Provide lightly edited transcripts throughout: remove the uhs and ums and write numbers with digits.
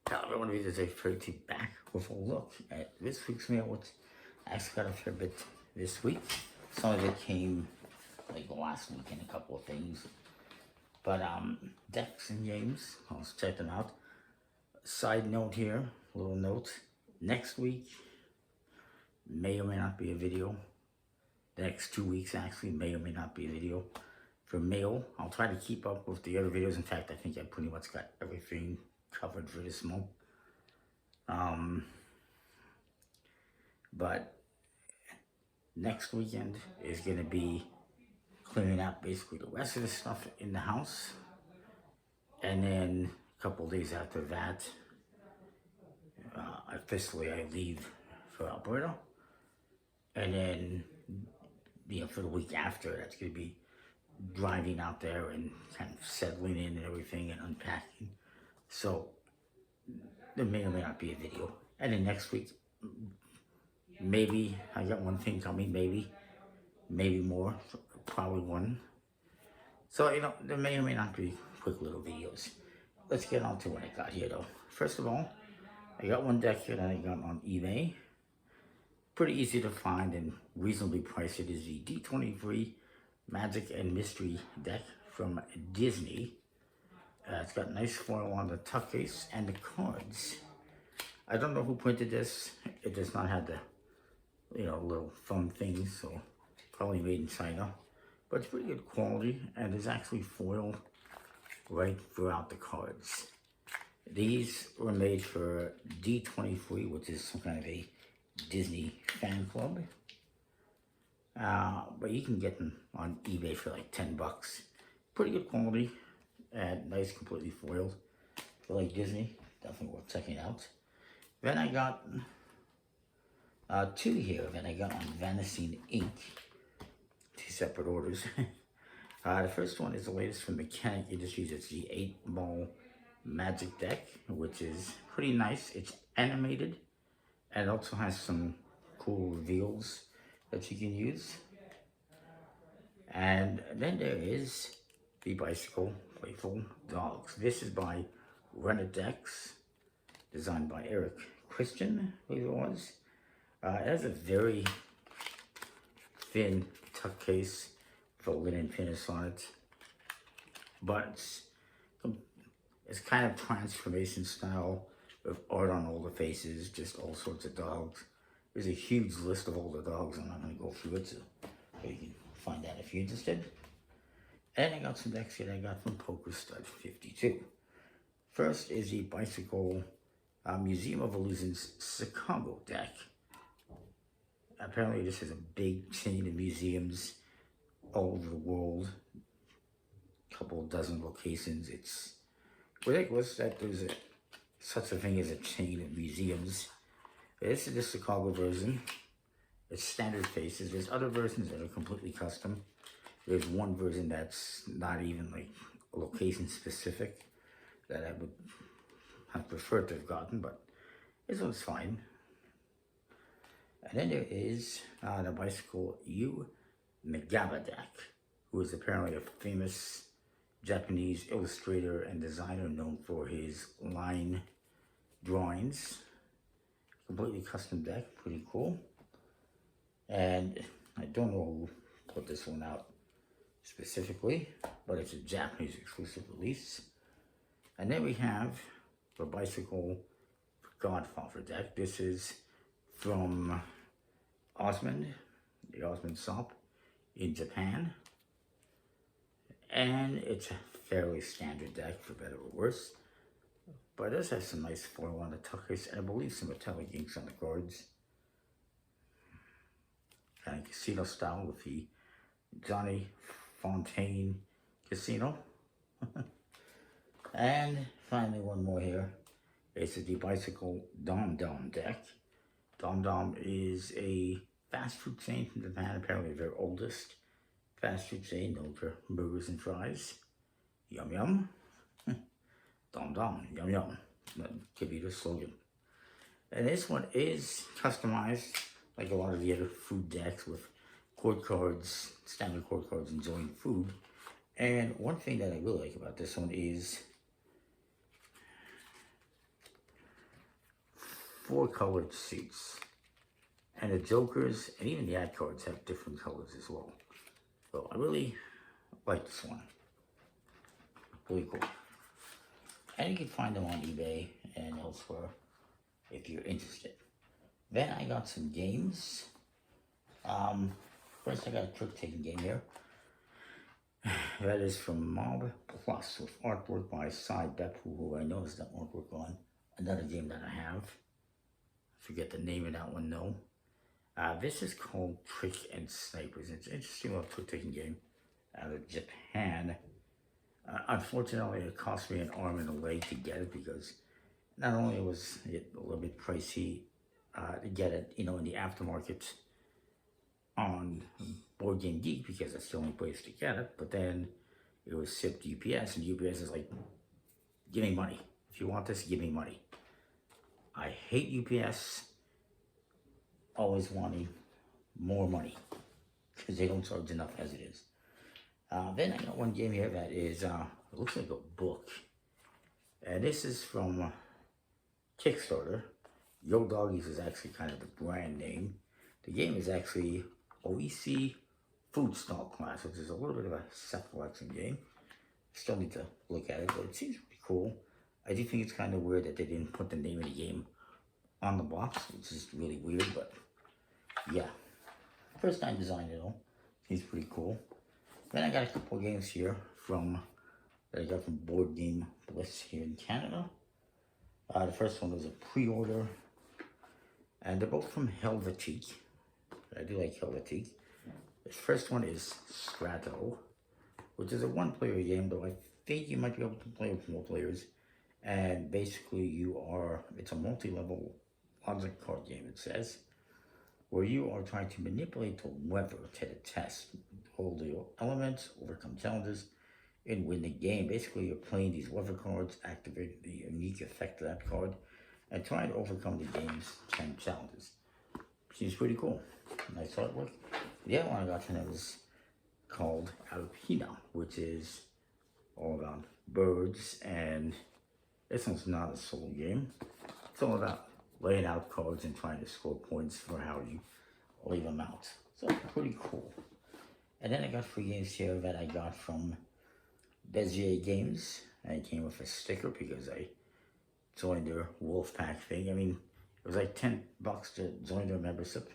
Hello everyone, this is a back with a look at this week's mail, which I actually got a fair bit this week. Some of it came like last week and a couple of things. But decks and games, let's check them out. Side note here, little note. Next week may or may not be a video. The next 2 weeks actually may or may not be a video. For mail, I'll try to keep up with the other videos. In fact, I think I pretty much got everything covered for this month. But next weekend is going to be clearing out basically the rest of the stuff in the house. And then a couple of days after that, officially I leave for Alberta. And then, for the week after, that's going to be driving out there and kind of settling in and everything and unpacking. So there may or may not be a video. And then next week, maybe I got one thing coming, maybe more, probably one. So, there may or may not be quick little videos. Let's get on to what I got here though. First of all, I got one deck here that I got on eBay. Pretty easy to find and reasonably priced. It is the D23 Magic and Mystery deck from Disney. It's got nice foil on the tuck case and the cards. I don't know who printed this. It does not have the, little thumb things, so probably made in China. But it's pretty good quality, and there's actually foil right throughout the cards. These were made for D23, which is some kind of a Disney fan club. But you can get them on eBay for like 10 bucks. Pretty good quality and nice, completely foiled. If you like Disney, definitely worth checking out. Then I got two here that I got on Vanishing Ink. Two separate orders. The first one is the latest from Mechanic Industries. It's the 8-ball Magic deck, which is pretty nice. It's animated and it also has some cool reveals that you can use. And then there is the Bicycle Playful Dogs. This is by Rented Decks, designed by Eric Christian, I believe it was. It has a very thin tuck case with a linen finish on it, but it's kind of transformation style with art on all the faces, just all sorts of dogs. There's a huge list of all the dogs. I'm not going to go through it, so you can find that if you're interested. And I got some decks here that I got from Poker Stud 52. First is the Bicycle Museum of Illusions Chicago deck. Apparently this is a big chain of museums all over the world. A couple of dozen locations. It's ridiculous that there's such a thing as a chain of museums. This is the Chicago version. It's standard faces. There's other versions that are completely custom. There's one version that's not even like location specific that I would have preferred to have gotten, but this one's fine. And then there is the Bicycle Yu Megaba deck, who is apparently a famous Japanese illustrator and designer known for his line drawings. Completely custom deck, pretty cool. And I don't know who put this one out specifically, but it's a Japanese exclusive release. And then we have the Bicycle Godfather deck. This is from Osmand, the Osmand shop in Japan. And it's a fairly standard deck, for better or worse. But it does have some nice foil on the tuck case, and I believe some metallic inks on the cards. Kind of casino style with the Johnny Fontaine Casino. And finally one more here. It's the Bicycle Dom Dom deck. Dom Dom is a fast food chain from Japan, apparently their oldest fast food chain, known for burgers and fries. Yum yum. Dom Dom, yum yum. That could be the slogan. And this one is customized like a lot of the other food decks with chord cards, standard chord cards enjoying food. And one thing that I really like about this one is 4 colored suits. And the jokers and even the ad cards have different colors as well. So I really like this one. Really cool. And you can find them on eBay and elsewhere if you're interested. Then I got some games. First I got a trick-taking game here. That is from Mob Plus with artwork by Cy Bepp, who I know has done artwork on another game that I have. I forget the name of that one though. This is called Trick and Snipers. It's an interesting little trick-taking game out of Japan. Unfortunately, it cost me an arm and a leg to get it because not only was it a little bit pricey to get it, you know, in the aftermarket on Board Game Geek because that's the only place to get it, but then it was shipped UPS, and UPS is like, give me money. If you want this, give me money. I hate UPS, always wanting more money because they don't charge enough as it is. Then I got one game here that is, it looks like a book. And this is from Kickstarter. Yo Doggies is actually kind of the brand name. The game is actually OEC Food Stall Class, which is a little bit of a self-collection game. Still need to look at it, but it seems pretty cool. I do think it's kind of weird that they didn't put the name of the game on the box, which is really weird, but yeah. First time design it all. Seems pretty cool. Then I got a couple of games here that I got from Board Game Bliss here in Canada. The first one was a pre-order, and they're both from Helvetique. I do like Helvetique. The first one is Strato, which is a one-player game, though I think you might be able to play with more players. And basically it's a multi-level logic card game, it says, where you are trying to manipulate the weather to the test, hold the elements, overcome challenges, and win the game. Basically, you're playing these weather cards, activating the unique effect of that card, and trying to overcome the game's 10 challenges. Seems pretty cool. Nice artwork. The other one I got from them is called Alpina, which is all about birds, and this one's not a solo game. It's all about laying out cards and trying to score points for how you lay them out. So pretty cool. And then I got 3 games here that I got from Bezier Games. And it came with a sticker because I joined their Wolfpack thing. I mean, it was like $10 to join their membership.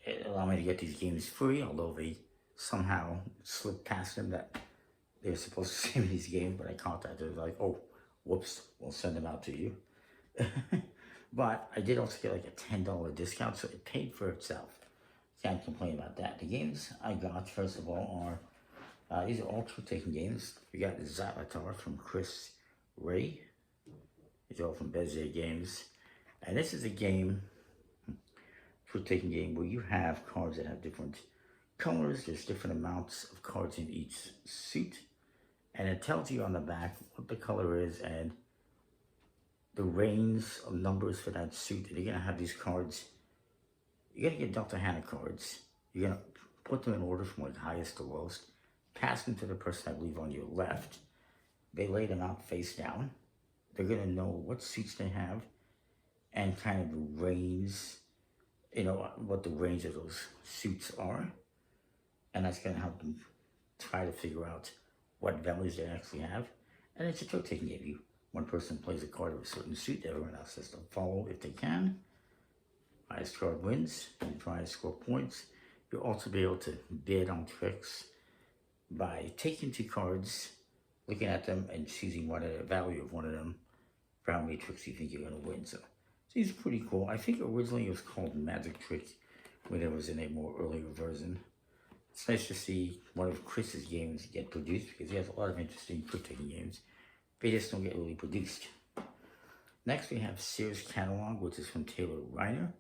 It allowed me to get these games free, although they somehow slipped past them that they were supposed to send me these games, but I contacted them like, oh, whoops, we'll send them out to you. But I did also get like a $10 discount, so it paid for itself. Can't complain about that. The games I got, first of all, are these are all trick-taking games. We got Zalatar from Chris Ray. These are all from Bezier Games. And this is a game, trick-taking game, where you have cards that have different colors. There's different amounts of cards in each suit. And it tells you on the back what the color is and the range of numbers for that suit. And you're going to have these cards. You're going to get dealt a hand of cards. You're going to put them in order from like highest to lowest. Pass them to the person I believe on your left. They lay them out face down. They're going to know what suits they have and kind of the range, you know, what the range of those suits are. And that's going to help them try to figure out what values they actually have. And it's a trick-taking game. One person plays a card of a certain suit, everyone else has to follow if they can. Highest card wins, and try to score points. You'll also be able to bid on tricks by taking 2 cards, looking at them, and choosing what the value of one of them for how many tricks you think you're going to win. So, it's pretty cool. I think originally it was called Magic Trick when it was in a more earlier version. It's nice to see one of Chris's games get produced because he has a lot of interesting trick-taking games. They just don't get really produced. Next we have Sears Catalog, which is from Taylor Reiner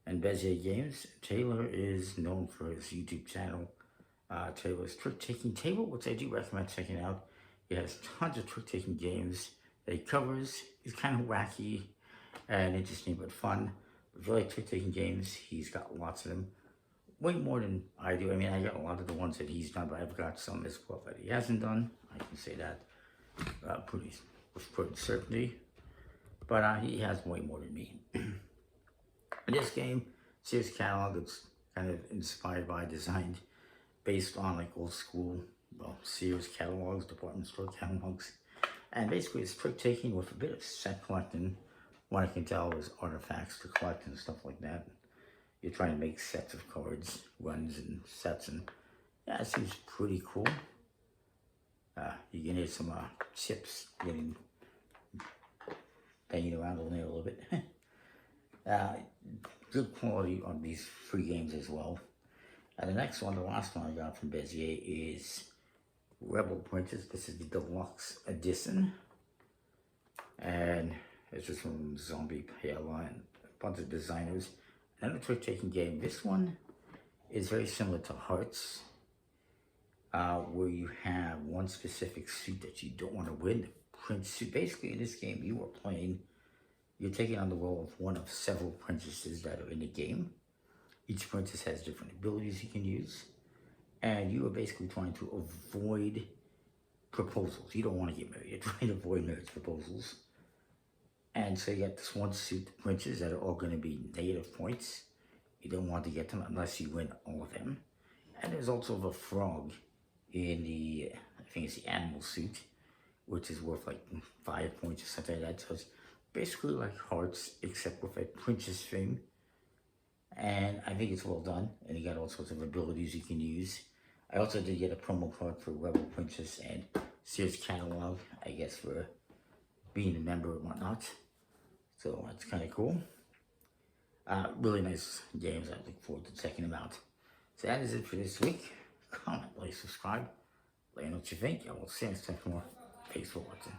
and Bezier Games. Taylor is known for his YouTube channel, Taylor's Trick-Taking Table, which I do recommend checking out. He has tons of trick-taking games that he covers. He's kind of wacky and interesting but fun. If you like trick-taking games, he's got lots of them. Way more than I do. I mean, I got a lot of the ones that he's done, but I've got some as well that he hasn't done. I can say that with pretty certainty. But he has way more than me. In this game, Sears catalog, it's kind of inspired by, designed based on like old school, well, Sears catalogs, department store catalogs. And basically it's trick taking with a bit of set collecting. What I can tell is artifacts to collect and stuff like that. You're trying to make sets of cards, runs and sets, and yeah, it seems pretty cool. You can hear some chips getting banging around on there a little bit. Good quality on these free games as well. And the next one, the last one I got from Bezier is Rebel Princess. This is the deluxe edition. And it's just from Zombie Pale and a bunch of designers. And a trick-taking game. This one is very similar to Hearts, where you have one specific suit that you don't want to win, the prince suit. Basically, in this game, you are playing, you're taking on the role of one of several princesses that are in the game. Each princess has different abilities you can use, and you are basically trying to avoid proposals. You don't want to get married, you're trying to avoid marriage proposals. And so you got this one suit, the princes, that are all going to be negative points. You don't want to get them unless you win all of them. And there's also a frog in the, I think it's the animal suit, which is worth like 5 points or something like that. So it's basically like Hearts, except with a princess thing. And I think it's well done. And you got all sorts of abilities you can use. I also did get a promo card for Rebel Princess and Sears catalog, I guess, for being a member and whatnot. So that's kind of cool. Really nice games. I look forward to checking them out. So that is it for this week. Comment, like, subscribe. Let me know what you think. I will see you next time for more. Thanks for watching.